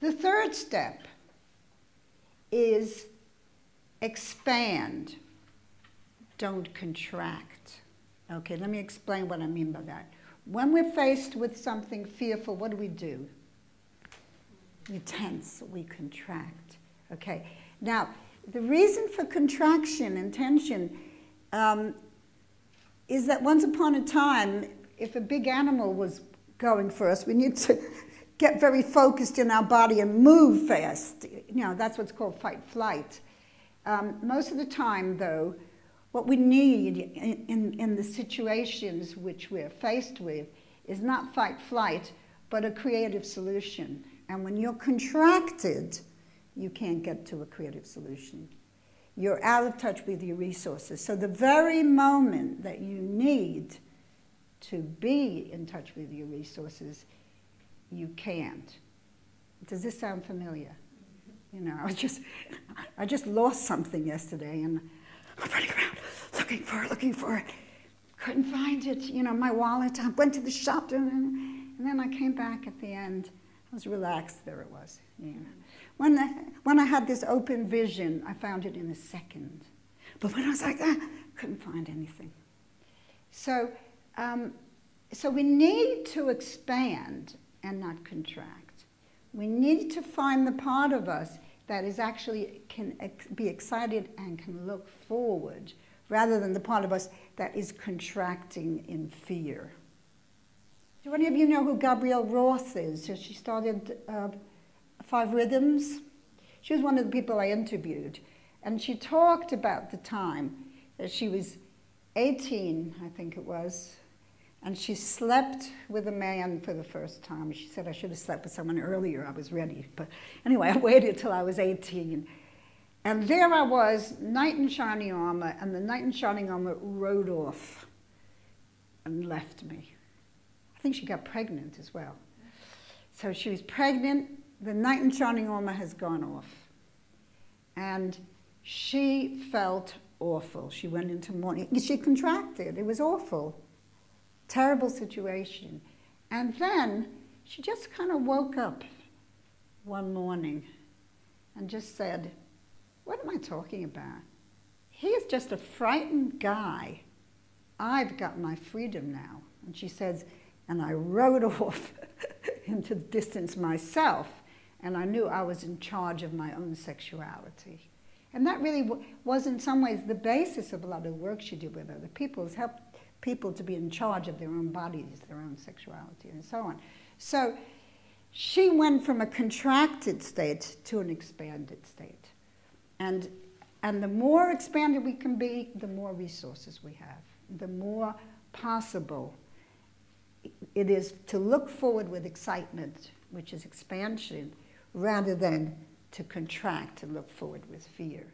The third step is expand, don't contract. Okay, let me explain what I mean by that. When we're faced with something fearful, what do? We tense, we contract. Okay, now the reason for contraction and tension is that once upon a time, if a big animal was going for us, we need to get very focused in our body and move fast. You know, that's what's called fight-flight. Most of the time, though, what we need in the situations which we're faced with is not fight-flight, but a creative solution. And when you're contracted, you can't get to a creative solution. You're out of touch with your resources. So the very moment that you need to be in touch with your resources, you can't. Does this sound familiar? You know, I just lost something yesterday, and I'm running around looking for it. Couldn't find it. You know, my wallet. I went to the shop, and then I came back at the end. I was relaxed. There it was. You know, when I had this open vision, I found it in a second. But when I was like, couldn't find anything. So we need to expand and not contract. We need to find the part of us that is actually can be excited and can look forward, rather than the part of us that is contracting in fear. Do any of you know who Gabrielle Roth is? So she started 5 Rhythms. She was one of the people I interviewed, and she talked about the time that she was 18, I think it was, and she slept with a man for the first time. She said, I should have slept with someone earlier. I was ready. But anyway, I waited till I was 18. And there I was, knight in shining armor, and the knight in shining armor rode off and left me. I think she got pregnant as well. So she was pregnant. The knight in shining armor has gone off. And she felt awful. She went into mourning. She contracted. It was awful. Terrible situation. And then she just kind of woke up one morning and just said, what am I talking about? He is just a frightened guy. I've got my freedom now. And she says, and I rode off into the distance myself, and I knew I was in charge of my own sexuality. And that really was in some ways the basis of a lot of the work she did with other people, is help people to be in charge of their own bodies, their own sexuality, and so on. So she went from a contracted state to an expanded state. And the more expanded we can be, the more resources we have, the more possible it is to look forward with excitement, which is expansion, rather than to contract and look forward with fear.